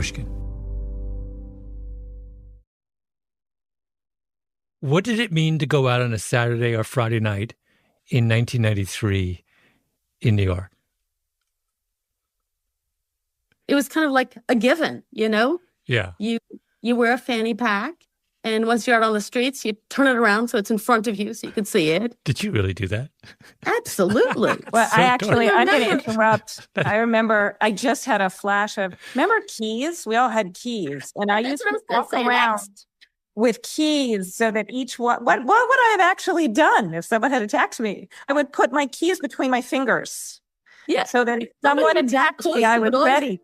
Pushkin. What did it mean to go out on a Saturday or Friday night in 1993 in New York? It was kind of like a given, you know? Yeah. You wear a fanny pack, and once you're out on the streets, you turn it around so it's in front of you so you can see it. Did you really do that? Absolutely. Well, So I'm going to dark. interrupt. I remember I just had a flash of, remember keys? We all had keys. And I used to walk around with keys so that each one, what would I have actually done if someone had attacked me? I would put my keys between my fingers. Yeah. So that if someone attacked me, I was ready.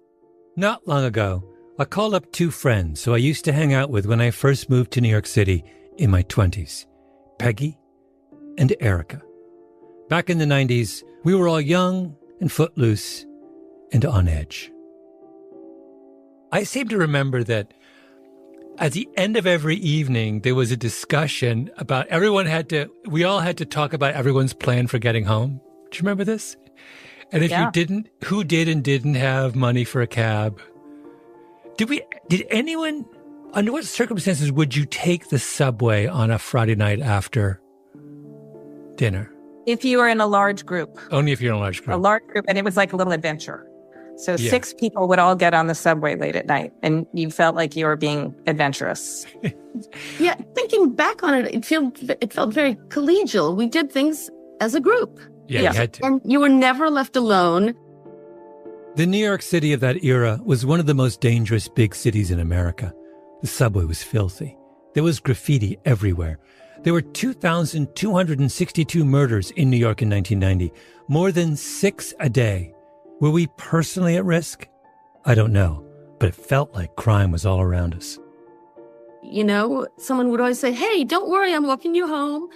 Not long ago, I called up two friends who I used to hang out with when I first moved to New York City in my 20s, Peggy and Erica. Back in the 90s, we were all young and footloose and on edge. I seem to remember that at the end of every evening, there was a discussion about we all had to talk about everyone's plan for getting home. Do you remember this? And if you didn't, who did and didn't have money for a cab? Did anyone, under what circumstances would you take the subway on a Friday night after dinner? If you were in a large group. Only if you're in a large group. A large group, and it was like a little adventure. So 6 people would all get on the subway late at night, and you felt like you were being adventurous. Yeah, thinking back on it, it felt very collegial. We did things as a group. Yeah, you had to. And you were never left alone. The New York City of that era was one of the most dangerous big cities in America. The subway was filthy. There was graffiti everywhere. There were 2,262 murders in New York in 1990, more than 6 a day. Were we personally at risk? I don't know, but it felt like crime was all around us. You know, someone would always say, hey, don't worry, I'm walking you home.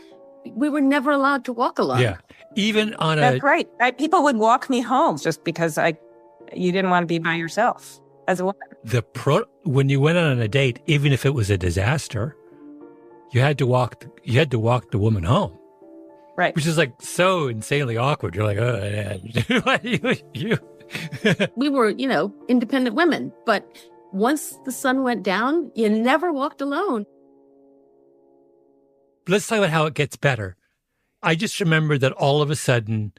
We were never allowed to walk alone. Yeah. Even on That's right. People would walk me home just because you didn't want to be by yourself as a woman. When you went on a date, even if it was a disaster, you had to walk the woman home. Right. Which is like so insanely awkward. You're like, oh, you. We were, independent women. But once the sun went down, you never walked alone. Let's talk about how it gets better. I just remember that all of a sudden,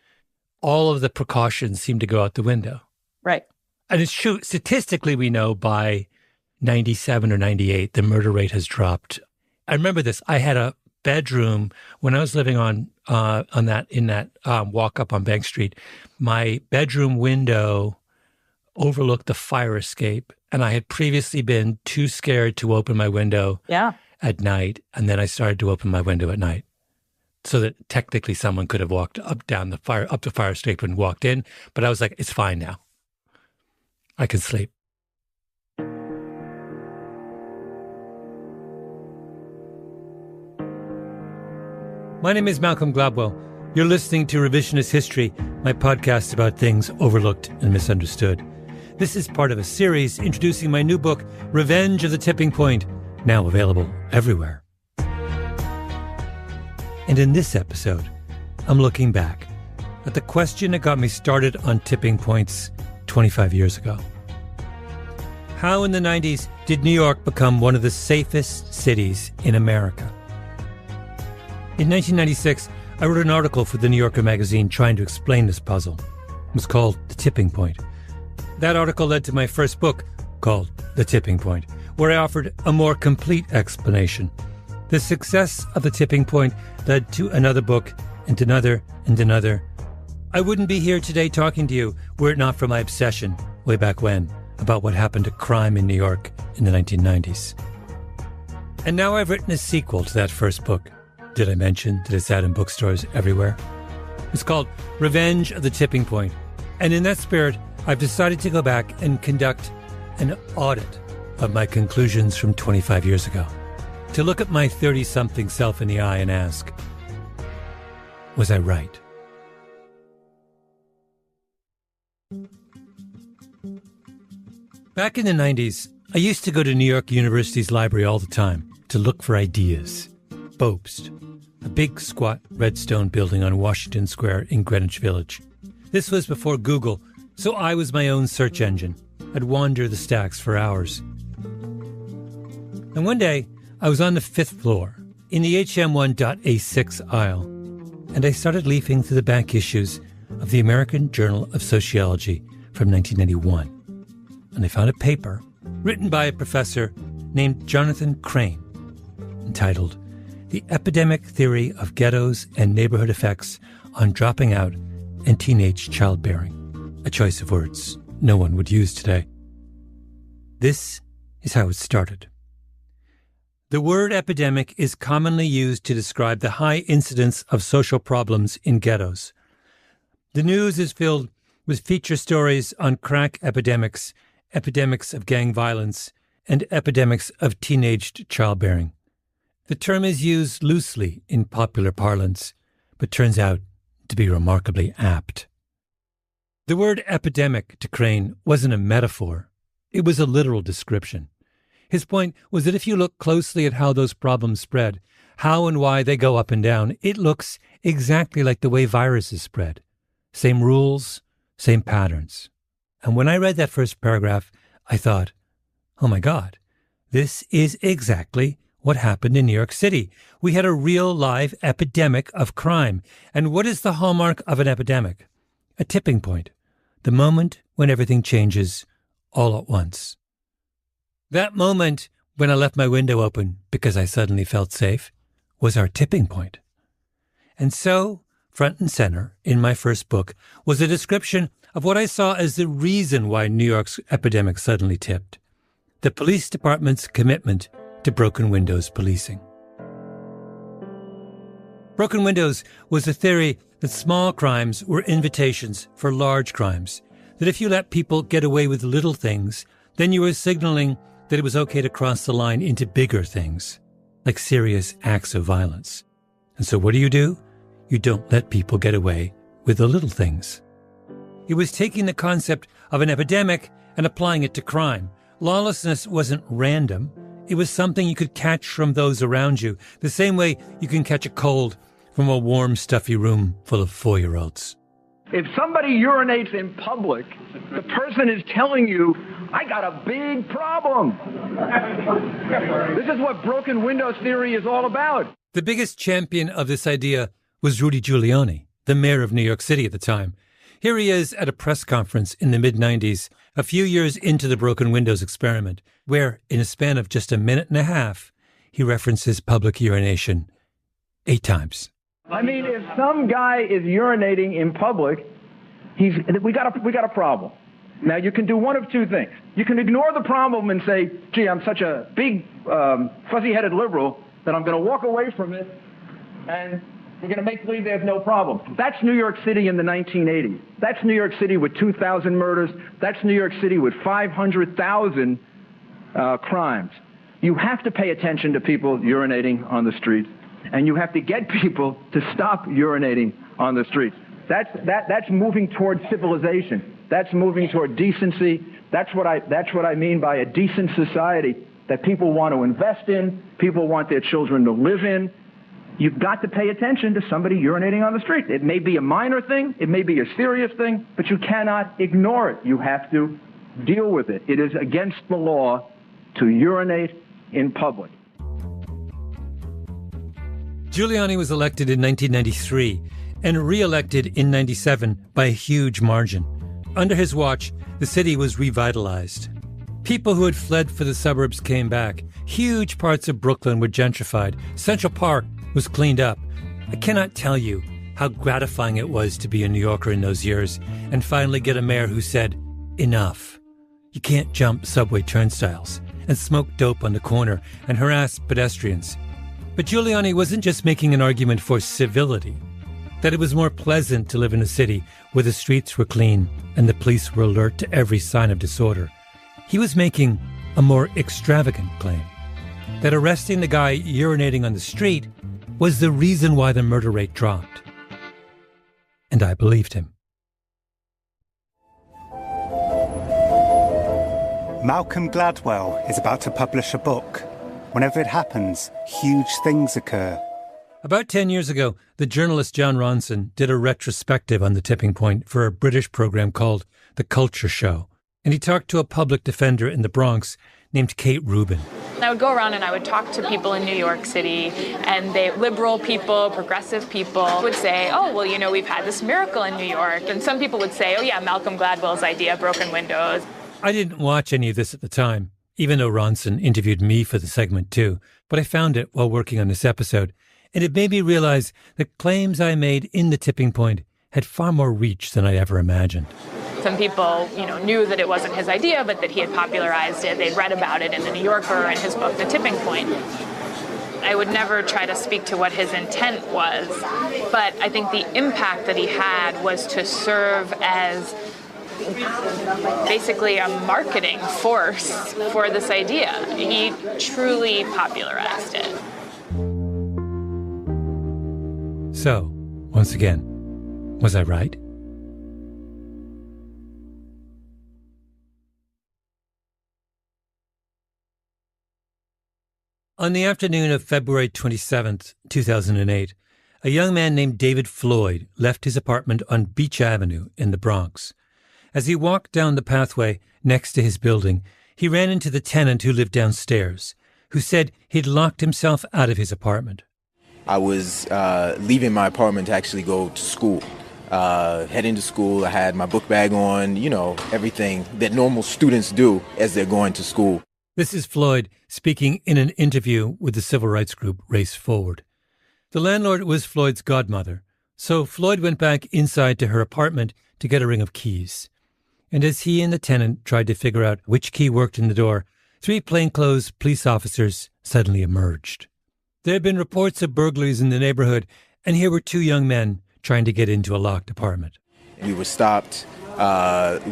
all of the precautions seem to go out the window. Right. And it's true. Statistically, we know by 97 or 98, the murder rate has dropped. I remember this. I had a bedroom when I was living in that walk up on Bank Street. My bedroom window overlooked the fire escape, and I had previously been too scared to open my window at night, and then I started to open my window at night, so that technically someone could have walked up the fire escape and walked in. But I was like, it's fine now. I can sleep. My name is Malcolm Gladwell. You're listening to Revisionist History, my podcast about things overlooked and misunderstood. This is part of a series introducing my new book, Revenge of the Tipping Point, now available everywhere. And in this episode, I'm looking back at the question that got me started on tipping points 25 years ago. How in the 90s did New York become one of the safest cities in America? In 1996, I wrote an article for the New Yorker magazine trying to explain this puzzle. It was called The Tipping Point. That article led to my first book called The Tipping Point, where I offered a more complete explanation. The success of The Tipping Point led to another book and another and another. I wouldn't be here today talking to you were it not for my obsession, way back when, about what happened to crime in New York in the 1990s. And now I've written a sequel to that first book. Did I mention that it's out in bookstores everywhere? It's called Revenge of the Tipping Point. And in that spirit, I've decided to go back and conduct an audit of my conclusions from 25 years ago. To look at my 30-something self in the eye and ask, was I right? Back in the 90s, I used to go to New York University's library all the time to look for ideas. Bobst, a big, squat red stone building on Washington Square in Greenwich Village. This was before Google So I was my own search engine. I'd wander the stacks for hours. And one day, I was on the 5th floor in the HM1.A6 aisle, and I started leafing through the back issues of the American Journal of Sociology from 1991. And I found a paper written by a professor named Jonathan Crane, entitled The Epidemic Theory of Ghettos and Neighborhood Effects on Dropping Out and Teenage Childbearing, a choice of words no one would use today. This is how it started. The word epidemic is commonly used to describe the high incidence of social problems in ghettos. The news is filled with feature stories on crack epidemics, epidemics of gang violence, and epidemics of teenaged childbearing. The term is used loosely in popular parlance, but turns out to be remarkably apt. The word epidemic to Crane wasn't a metaphor. It was a literal description. His point was that if you look closely at how those problems spread, how and why they go up and down, it looks exactly like the way viruses spread. Same rules, same patterns. And when I read that first paragraph, I thought, oh my God, this is exactly what happened in New York City. We had a real live epidemic of crime. And what is the hallmark of an epidemic? A tipping point. The moment when everything changes all at once. That moment when I left my window open because I suddenly felt safe was our tipping point. And so, front and center in my first book was a description of what I saw as the reason why New York's epidemic suddenly tipped. The police department's commitment to broken windows policing. Broken windows was the theory that small crimes were invitations for large crimes, that if you let people get away with little things, then you were signaling that it was okay to cross the line into bigger things, like serious acts of violence. And so what do? You don't let people get away with the little things. It was taking the concept of an epidemic and applying it to crime. Lawlessness wasn't random. It was something you could catch from those around you, the same way you can catch a cold from a warm, stuffy room full of 4-year-olds. If somebody urinates in public, the person is telling you, I got a big problem. This is what broken windows theory is all about. The biggest champion of this idea was Rudy Giuliani, the mayor of New York City at the time. Here he is at a press conference in the mid-90s, a few years into the broken windows experiment, where, in a span of just a minute and a half, he references public urination 8 times. I mean, if some guy is urinating in public, we got a problem. Now, you can do one of two things. You can ignore the problem and say, gee, I'm such a big, fuzzy-headed liberal that I'm going to walk away from it, and we're going to make believe there's no problem. That's New York City in the 1980s. That's New York City with 2,000 murders. That's New York City with 500,000 crimes. You have to pay attention to people urinating on the streets, and you have to get people to stop urinating on the streets. That's moving toward civilization. That's moving toward decency. That's what I mean by a decent society that people want to invest in, people want their children to live in. You've got to pay attention to somebody urinating on the street. It may be a minor thing, it may be a serious thing, but you cannot ignore it. You have to deal with it. It is against the law to urinate in public. Giuliani was elected in 1993 and re-elected in 97 by a huge margin. Under his watch, the city was revitalized. People who had fled for the suburbs came back. Huge parts of Brooklyn were gentrified. Central Park was cleaned up. I cannot tell you how gratifying it was to be a New Yorker in those years and finally get a mayor who said, enough. You can't jump subway turnstiles and smoke dope on the corner and harass pedestrians. But Giuliani wasn't just making an argument for civility, that it was more pleasant to live in a city where the streets were clean and the police were alert to every sign of disorder. He was making a more extravagant claim, that arresting the guy urinating on the street was the reason why the murder rate dropped. And I believed him. Malcolm Gladwell is about to publish a book. Whenever it happens, huge things occur. About 10 years ago, the journalist John Ronson did a retrospective on the tipping point for a British program called The Culture Show, and he talked to a public defender in the Bronx named Kate Rubin. I would go around and I would talk to people in New York City, and liberal people, progressive people would say, oh, well, you know, we've had this miracle in New York. And some people would say, oh, yeah, Malcolm Gladwell's idea, broken windows. I didn't watch any of this at the time, even though Ronson interviewed me for the segment too, but I found it while working on this episode, and it made me realize that claims I made in The Tipping Point had far more reach than I ever imagined. Some people, knew that it wasn't his idea, but that he had popularized it. They'd read about it in the New Yorker and his book, The Tipping Point. I would never try to speak to what his intent was, but I think the impact that he had was to serve as basically a marketing force for this idea. He truly popularized it. So, once again, was I right? On the afternoon of February 27th, 2008, a young man named David Floyd left his apartment on Beach Avenue in the Bronx. As he walked down the pathway next to his building, he ran into the tenant who lived downstairs, who said he'd locked himself out of his apartment. I was leaving my apartment to actually go to school. Heading to school, I had my book bag on, everything that normal students do as they're going to school. This is Floyd speaking in an interview with the civil rights group Race Forward. The landlord was Floyd's godmother, so Floyd went back inside to her apartment to get a ring of keys. And as he and the tenant tried to figure out which key worked in the door, 3 plainclothes police officers suddenly emerged. There had been reports of burglaries in the neighborhood, and here were 2 young men trying to get into a locked apartment. We were stopped.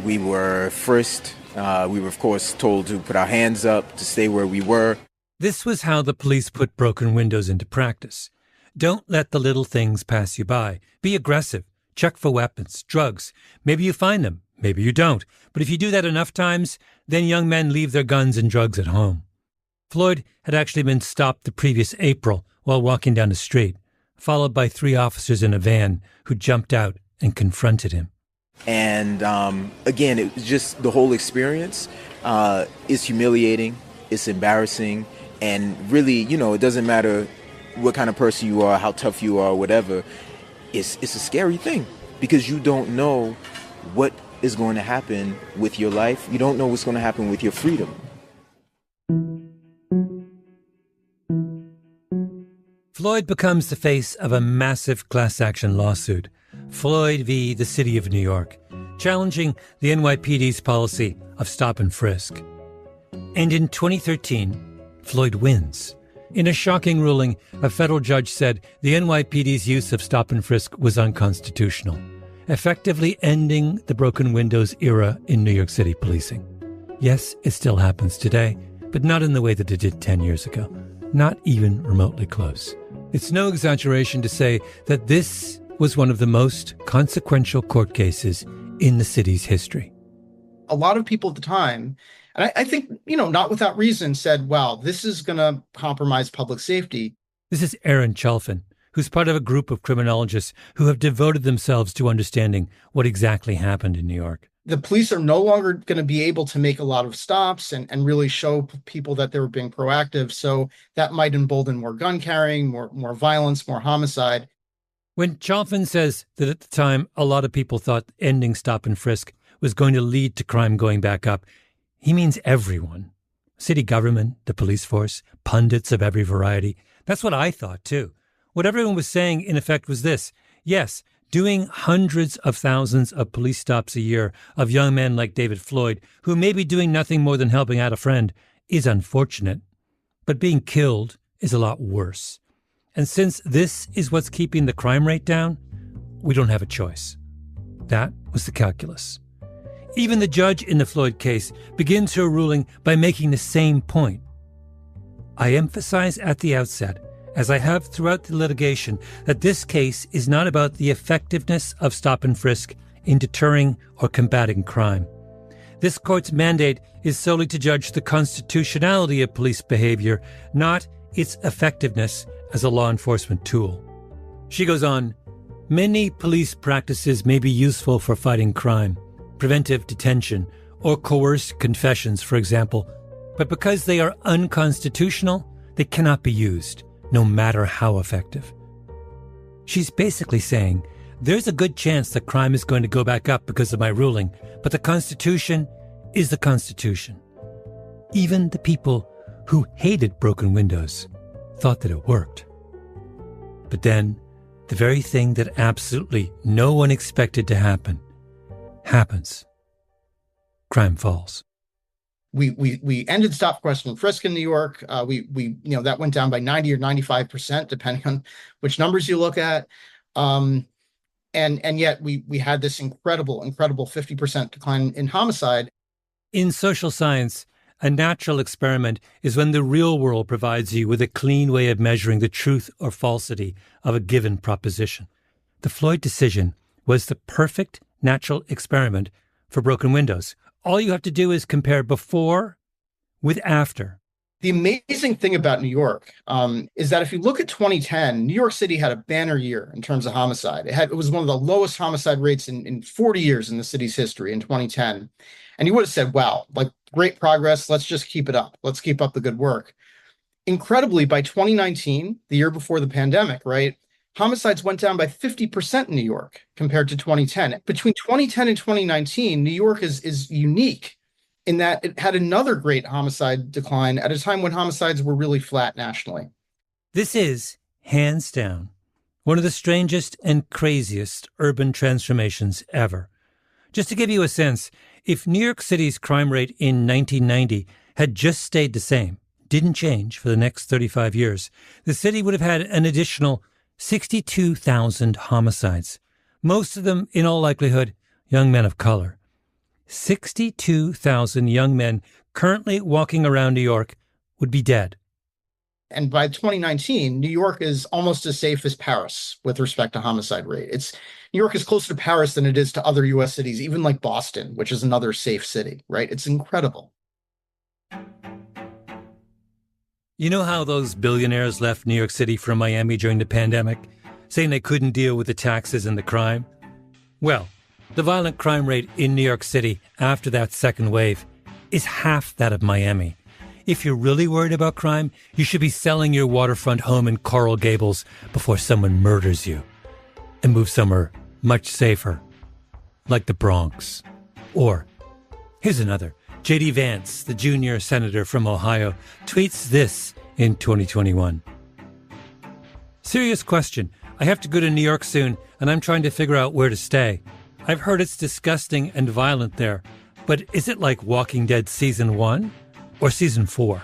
We were, of course, told to put our hands up, to stay where we were. This was how the police put broken windows into practice. Don't let the little things pass you by. Be aggressive. Check for weapons, drugs. Maybe you find them. Maybe you don't. But if you do that enough times, then young men leave their guns and drugs at home. Floyd had actually been stopped the previous April while walking down the street, followed by 3 officers in a van who jumped out and confronted him. And again, it was just the whole experience is humiliating, it's embarrassing, and really, it doesn't matter what kind of person you are, how tough you are, whatever. It's a scary thing because you don't know what is going to happen with your life. You don't know what's going to happen with your freedom. Floyd becomes the face of a massive class action lawsuit, Floyd v. the City of New York, challenging the NYPD's policy of stop and frisk. And in 2013, Floyd wins. In a shocking ruling, a federal judge said the NYPD's use of stop and frisk was unconstitutional, effectively ending the broken windows era in New York City policing. Yes, it still happens today, but not in the way that it did 10 years ago, not even remotely close. It's no exaggeration to say that this was one of the most consequential court cases in the city's history. A lot of people at the time, and I think, not without reason, said, wow, this is going to compromise public safety. This is Aaron Chalfin, who's part of a group of criminologists who have devoted themselves to understanding what exactly happened in New York. The police are no longer going to be able to make a lot of stops and really show people that they were being proactive. So that might embolden more gun carrying, more violence, more homicide. When Chalfin says that at the time a lot of people thought ending stop and frisk was going to lead to crime going back up, he means everyone. City government, the police force, pundits of every variety. That's what I thought too. What everyone was saying in effect was this: yes, doing hundreds of thousands of police stops a year of young men like David Floyd, who may be doing nothing more than helping out a friend, is unfortunate. But being killed is a lot worse. And since this is what's keeping the crime rate down, we don't have a choice. That was the calculus. Even the judge in the Floyd case begins her ruling by making the same point. I emphasize at the outset, as I have throughout the litigation, that this case is not about the effectiveness of stop and frisk in deterring or combating crime. This court's mandate is solely to judge the constitutionality of police behavior, not its effectiveness as a law enforcement tool. She goes on, many police practices may be useful for fighting crime, preventive detention, or coerced confessions, for example, but because they are unconstitutional, they cannot be used, no matter how effective. She's basically saying, there's a good chance that crime is going to go back up because of my ruling, but the Constitution is the Constitution. Even the people who hated broken windows thought that it worked. But then, the very thing that absolutely no one expected to happen happens. Crime falls. We ended stop, question, and frisk in New York. That went down by 90 or 95%, depending on which numbers you look at. And yet we had this incredible 50% decline in homicide. In social science, a natural experiment is when the real world provides you with a clean way of measuring the truth or falsity of a given proposition. The Floyd decision was the perfect natural experiment for broken windows. All you have to do is compare before with after. The amazing thing about New York is that if you look at 2010, New York City had a banner year in terms of homicide. It was one of the lowest homicide rates in 40 years in the city's history in 2010. And you would have said, wow, like great progress. Let's just keep it up. Let's keep up the good work. Incredibly, by 2019, the year before the pandemic, right, homicides went down by 50% in New York compared to 2010. Between 2010 and 2019, New York is unique in that it had another great homicide decline at a time when homicides were really flat nationally. This is, hands down, one of the strangest and craziest urban transformations ever. Just to give you a sense, if New York City's crime rate in 1990 had just stayed the same, didn't change for the next 35 years, the city would have had an additional 62,000 homicides, most of them, in all likelihood, young men of color. 62,000 young men currently walking around New York would be dead. And by 2019, New York is almost as safe as Paris with respect to homicide rate. New York is closer to Paris than it is to other U.S. cities, even like Boston, which is another safe city, right? It's incredible. You know how those billionaires left New York City for Miami during the pandemic, saying they couldn't deal with the taxes and the crime? Well, the violent crime rate in New York City after that second wave is half that of Miami. If you're really worried about crime, you should be selling your waterfront home in Coral Gables before someone murders you and move somewhere much safer, like the Bronx. Or, here's another. J.D. Vance, the junior senator from Ohio, tweets this in 2021. Serious question. I have to go to New York soon, and I'm trying to figure out where to stay. I've heard it's disgusting and violent there, but is it like Walking Dead Season 1 or Season 4?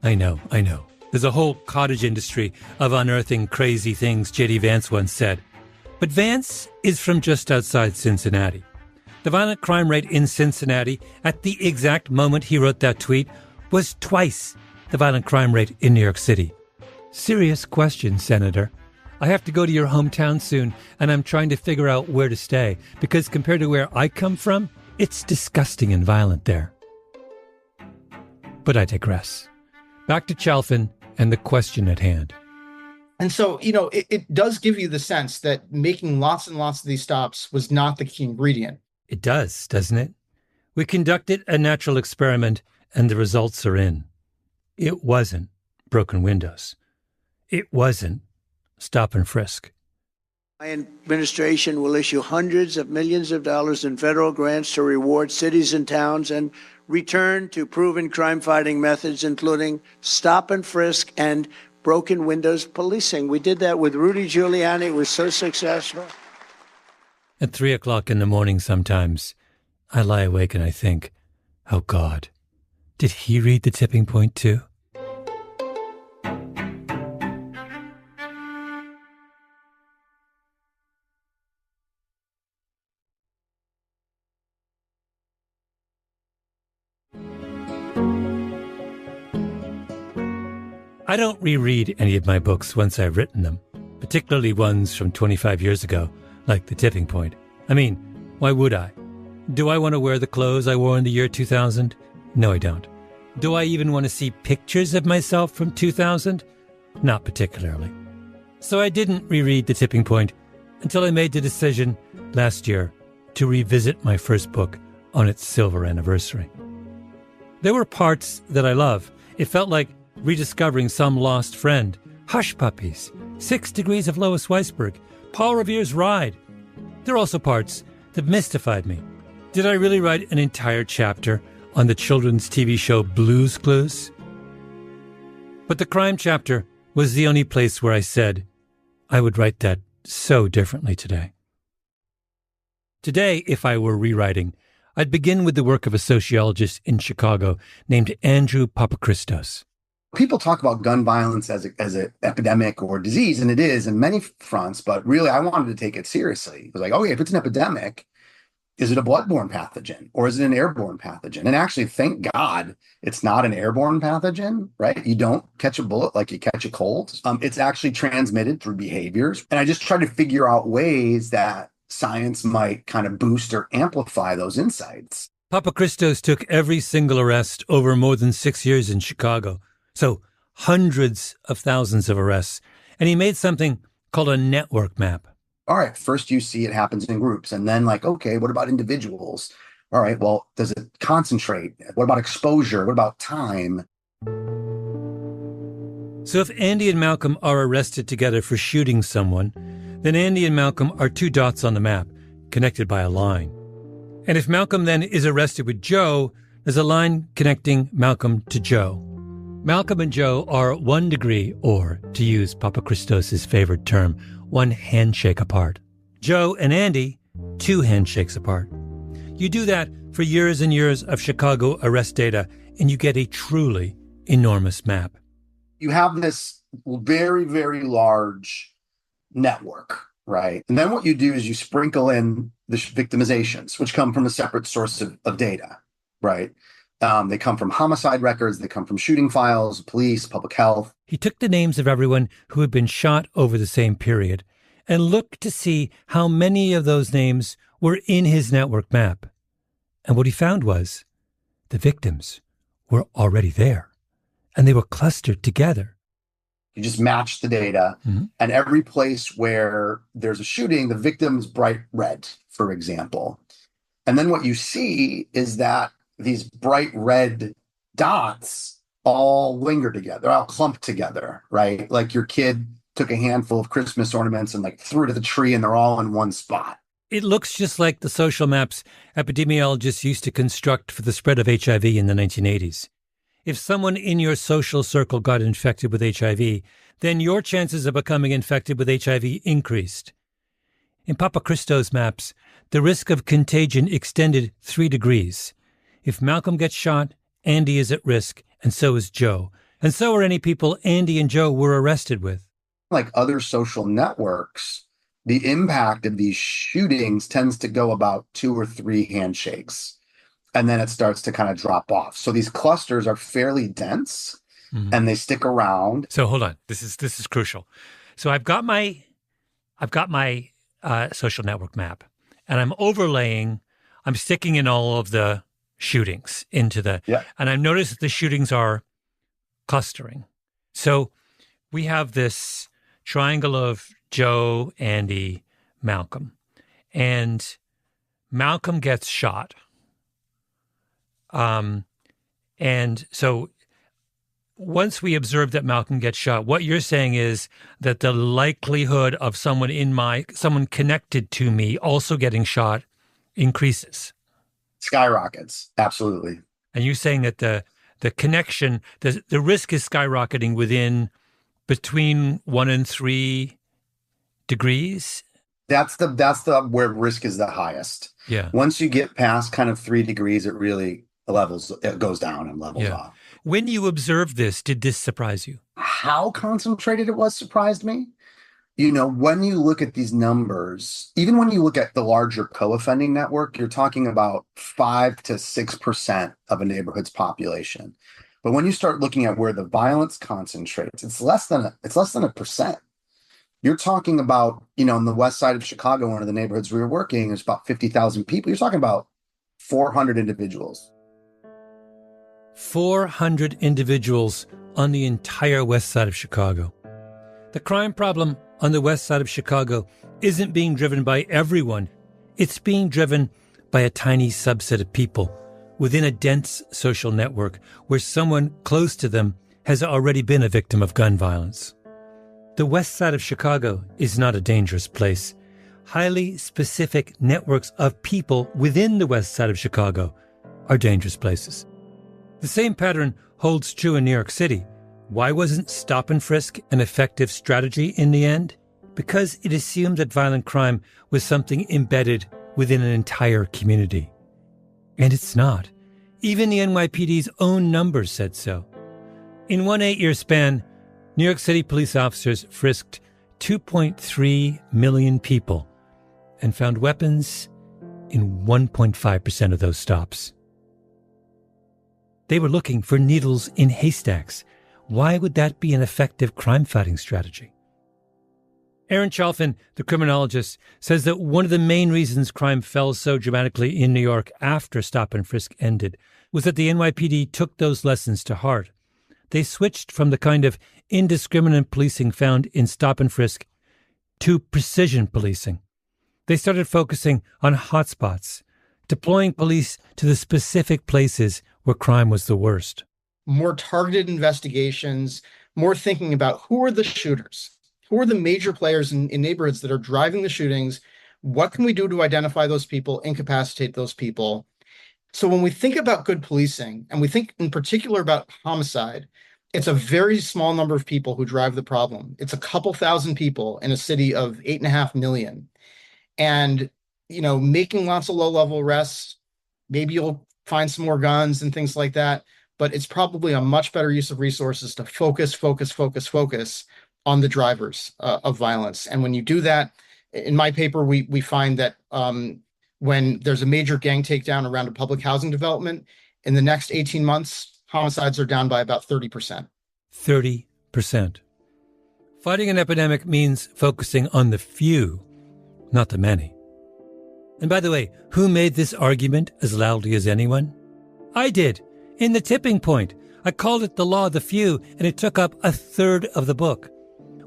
I know. There's a whole cottage industry of unearthing crazy things, J.D. Vance once said. But Vance is from just outside Cincinnati. The violent crime rate in Cincinnati at the exact moment he wrote that tweet was twice the violent crime rate in New York City. Serious question, Senator. I have to go to your hometown soon, and I'm trying to figure out where to stay, because compared to where I come from, it's disgusting and violent there. But I digress. Back to Chalfin and the question at hand. And so, it does give you the sense that making lots and lots of these stops was not the key ingredient. It does, doesn't it? We conducted a natural experiment, and the results are in. It wasn't broken windows. It wasn't stop and frisk. My administration will issue hundreds of millions of dollars in federal grants to reward cities and towns and return to proven crime-fighting methods, including stop and frisk and broken windows policing. We did that with Rudy Giuliani. It was so successful. At 3 o'clock in the morning sometimes, I lie awake and I think, oh God, did he read The Tipping Point too? I don't reread any of my books once I've written them, particularly ones from 25 years ago, like The Tipping Point. I mean, why would I? Do I want to wear the clothes I wore in the year 2000? No, I don't. Do I even want to see pictures of myself from 2000? not particularly. So I didn't reread The Tipping Point until I made the decision last year to revisit my first book on its silver anniversary. There were parts that I love. It felt like rediscovering some lost friend. Hush Puppies, 6 Degrees of Lois Weisberg, Paul Revere's Ride. There are also parts that mystified me. Did I really write an entire chapter on the children's TV show Blue's Clues? But the crime chapter was the only place where I said I would write that so differently today. Today, if I were rewriting, I'd begin with the work of a sociologist in Chicago named Andrew Papachristos. People talk about gun violence as an epidemic or disease, and it is in many fronts, but really I wanted to take it seriously. It was like, okay, if it's an epidemic, is it a bloodborne pathogen or is it an airborne pathogen? And actually, thank God, it's not an airborne pathogen, right? You don't catch a bullet like you catch a cold. It's actually transmitted through behaviors. And I just tried to figure out ways that science might kind of boost or amplify those insights. Papachristos took every single arrest over more than 6 years in Chicago. So hundreds of thousands of arrests. And he made something called a network map. All right, first you see it happens in groups. And then like, okay, what about individuals? All right, well, does it concentrate? What about exposure? What about time? So if Andy and Malcolm are arrested together for shooting someone, then Andy and Malcolm are 2 dots on the map, connected by a line. And if Malcolm then is arrested with Joe, there's a line connecting Malcolm to Joe. Malcolm and Joe are 1 degree, or, to use Papachristos' favorite term, 1 handshake apart. Joe and Andy, 2 handshakes apart. You do that for years and years of Chicago arrest data, and you get a truly enormous map. You have this very, very large network, right? And then what you do is you sprinkle in the victimizations, which come from a separate source of data, right? They come from homicide records, they come from shooting files, police, public health. He took the names of everyone who had been shot over the same period and looked to see how many of those names were in his network map. And what he found was the victims were already there, and they were clustered together. You just match the data, and every place where there's a shooting, the victim's bright red, for example. And then what you see is that these bright red dots all linger together, all clumped together, right? Like your kid took a handful of Christmas ornaments and like threw it at the tree and they're all in one spot. It looks just like the social maps epidemiologists used to construct for the spread of HIV in the 1980s. If someone in your social circle got infected with HIV, then your chances of becoming infected with HIV increased. In Papachristos' maps, the risk of contagion extended 3 degrees. If Malcolm gets shot, Andy is at risk, and so is Joe. And so are any people Andy and Joe were arrested with. Like other social networks, the impact of these shootings tends to go about 2 or 3 handshakes, and then it starts to kind of drop off. So these clusters are fairly dense, and they stick around. So hold on, this is crucial. So I've got my social network map, and I'm sticking in all of the shootings into the, and I've noticed that the shootings are clustering. So we have this triangle of Joe, Andy, Malcolm, and Malcolm gets shot. And so once we observe that Malcolm gets shot, what you're saying is that the likelihood of someone connected to me also getting shot increases. Skyrockets. Absolutely. And you're saying that the connection, the risk is skyrocketing between 1 and 3 degrees? That's the where risk is the highest. Yeah. Once you get past kind of 3 degrees, it goes down and levels off. When you observed this, did this surprise you? How concentrated it was surprised me. You know, when you look at these numbers, even when you look at the larger co-offending network, you're talking about 5 to 6% of a neighborhood's population. But when you start looking at where the violence concentrates, it's less than 1%. You're talking about, on the west side of Chicago, one of the neighborhoods we were working, there's about 50,000 people. You're talking about 400 individuals. 400 individuals on the entire west side of Chicago. The crime problem on the west side of Chicago isn't being driven by everyone. It's being driven by a tiny subset of people within a dense social network where someone close to them has already been a victim of gun violence. The west side of Chicago is not a dangerous place. Highly specific networks of people within the west side of Chicago are dangerous places. The same pattern holds true in New York City. Why wasn't stop and frisk an effective strategy in the end? Because it assumed that violent crime was something embedded within an entire community. And it's not. Even the NYPD's own numbers said so. In one 8-year span, New York City police officers frisked 2.3 million people and found weapons in 1.5% of those stops. They were looking for needles in haystacks. Why would that be an effective crime-fighting strategy? Aaron Chalfin, the criminologist, says that one of the main reasons crime fell so dramatically in New York after stop and frisk ended was that the NYPD took those lessons to heart. They switched from the kind of indiscriminate policing found in stop and frisk to precision policing. They started focusing on hotspots, deploying police to the specific places where crime was the worst. More targeted investigations, more thinking about who are the shooters, who are the major players in neighborhoods that are driving the shootings, what can we do to identify those people, incapacitate those people. So when we think about good policing, and we think in particular about homicide, it's a very small number of people who drive the problem. It's a couple thousand people in a city of 8.5 million. And, making lots of low-level arrests, maybe you'll find some more guns and things like that, but it's probably a much better use of resources to focus on the drivers of violence. And when you do that, in my paper, we find that when there's a major gang takedown around a public housing development, in the next 18 months, homicides are down by about 30%. 30%. Fighting an epidemic means focusing on the few, not the many. And by the way, who made this argument as loudly as anyone? I did. In The Tipping Point. I called it the law of the few, and it took up a third of the book.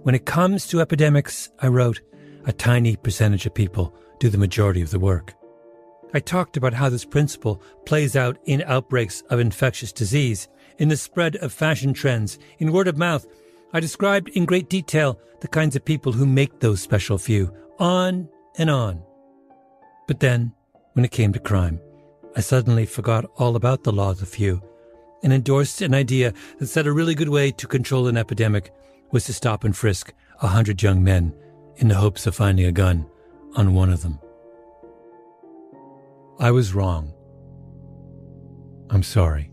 When it comes to epidemics, I wrote, a tiny percentage of people do the majority of the work. I talked about how this principle plays out in outbreaks of infectious disease, in the spread of fashion trends, in word of mouth. I described in great detail the kinds of people who make those special few, on and on. But then, when it came to crime, I suddenly forgot all about the law of the few and endorsed an idea that said a really good way to control an epidemic was to stop and frisk 100 young men in the hopes of finding a gun on one of them. I was wrong. I'm sorry.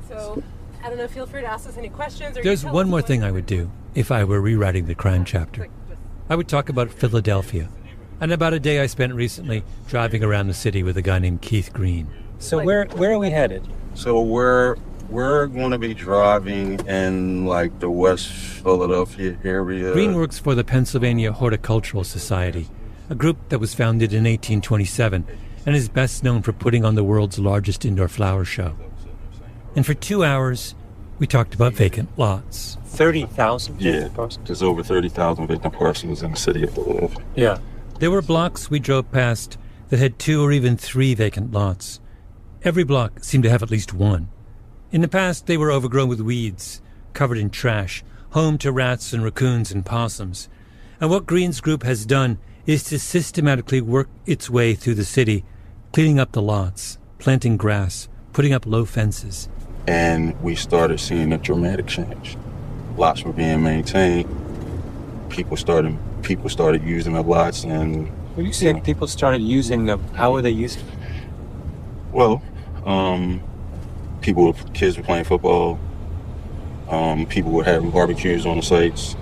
So, I don't know, feel free to ask us any questions. Or There's one more thing I would do if I were rewriting the crime chapter. I would talk about Philadelphia and about a day I spent recently driving around the city with a guy named Keith Green. So where are we headed? So we're going to be driving in like the West Philadelphia area. Green works for the Pennsylvania Horticultural Society, a group that was founded in 1827 and is best known for putting on the world's largest indoor flower show. And for 2 hours, we talked about vacant lots. 30,000? Yeah, there's over 30,000 vacant parcels in the city of Philadelphia. Yeah. There were blocks we drove past that had 2 or even 3 vacant lots. Every block seemed to have at least one. In the past, they were overgrown with weeds, covered in trash, home to rats and raccoons and possums. And what Green's group has done is to systematically work its way through the city, cleaning up the lots, planting grass, putting up low fences. And we started seeing a dramatic change. Lots were being maintained. People started using the lots, and when you say people started using them, how were they using them? Well, kids were playing football. People were having barbecues on the sites.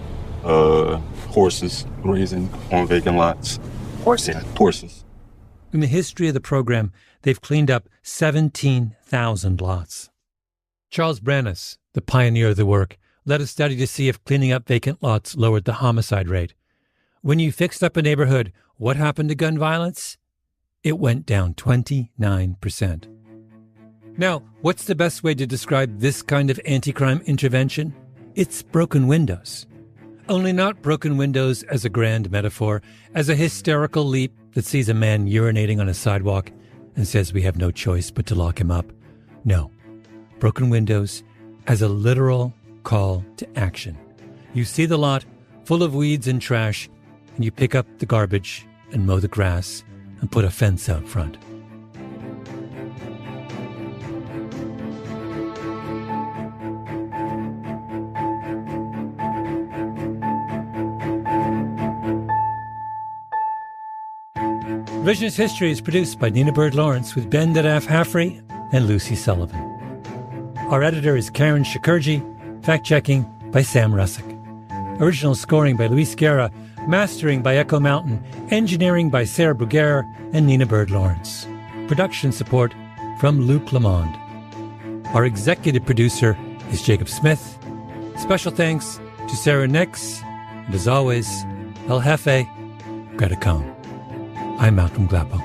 Horses grazing on vacant lots. Horses? Yeah, horses. In the history of the program, they've cleaned up 17,000 lots. Charles Brannis, the pioneer of the work, led a study to see if cleaning up vacant lots lowered the homicide rate. When you fixed up a neighborhood, what happened to gun violence? It went down 29%. Now, what's the best way to describe this kind of anti-crime intervention? It's broken windows. Only not broken windows as a grand metaphor, as a hysterical leap that sees a man urinating on a sidewalk and says we have no choice but to lock him up. No. Broken windows as a literal call to action. You see the lot full of weeds and trash, and you pick up the garbage and mow the grass and put a fence out front. Revisionist History is produced by Nina Bird Lawrence with Ben Dadaf Haffrey and Lucy Sullivan. Our editor is Karen Shakurji, fact-checking by Sam Russick. Original scoring by Luis Guerra, mastering by Echo Mountain, engineering by Sarah Bruguera and Nina Bird Lawrence. Production support from Luke Lamond. Our executive producer is Jacob Smith. Special thanks to Sarah Nix, and as always, El Jefe, Greta Cohn. I'm Malcolm Gladwell.